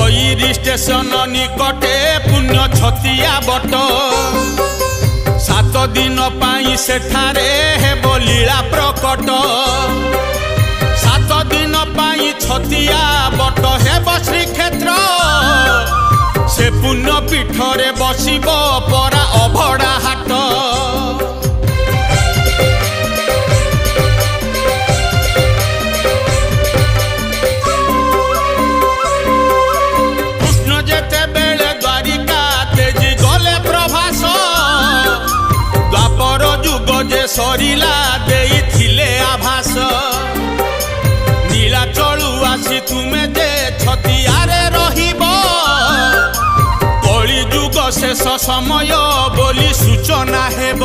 बैरी station निकटे पुण्य छतिया बट 7 दिन पाई सेठारे हेब लीला प्रकट 7 दिन पाई छतिया बट हेब श्रीक्षेत्र से पुण्य पीठरे बसिब परा अभड़ा हाट सरीला देइथिले आभास नीला चलू आसी तुमे जे छतियारे रहिब कली जुग शेष समय बोली सूचना हेब।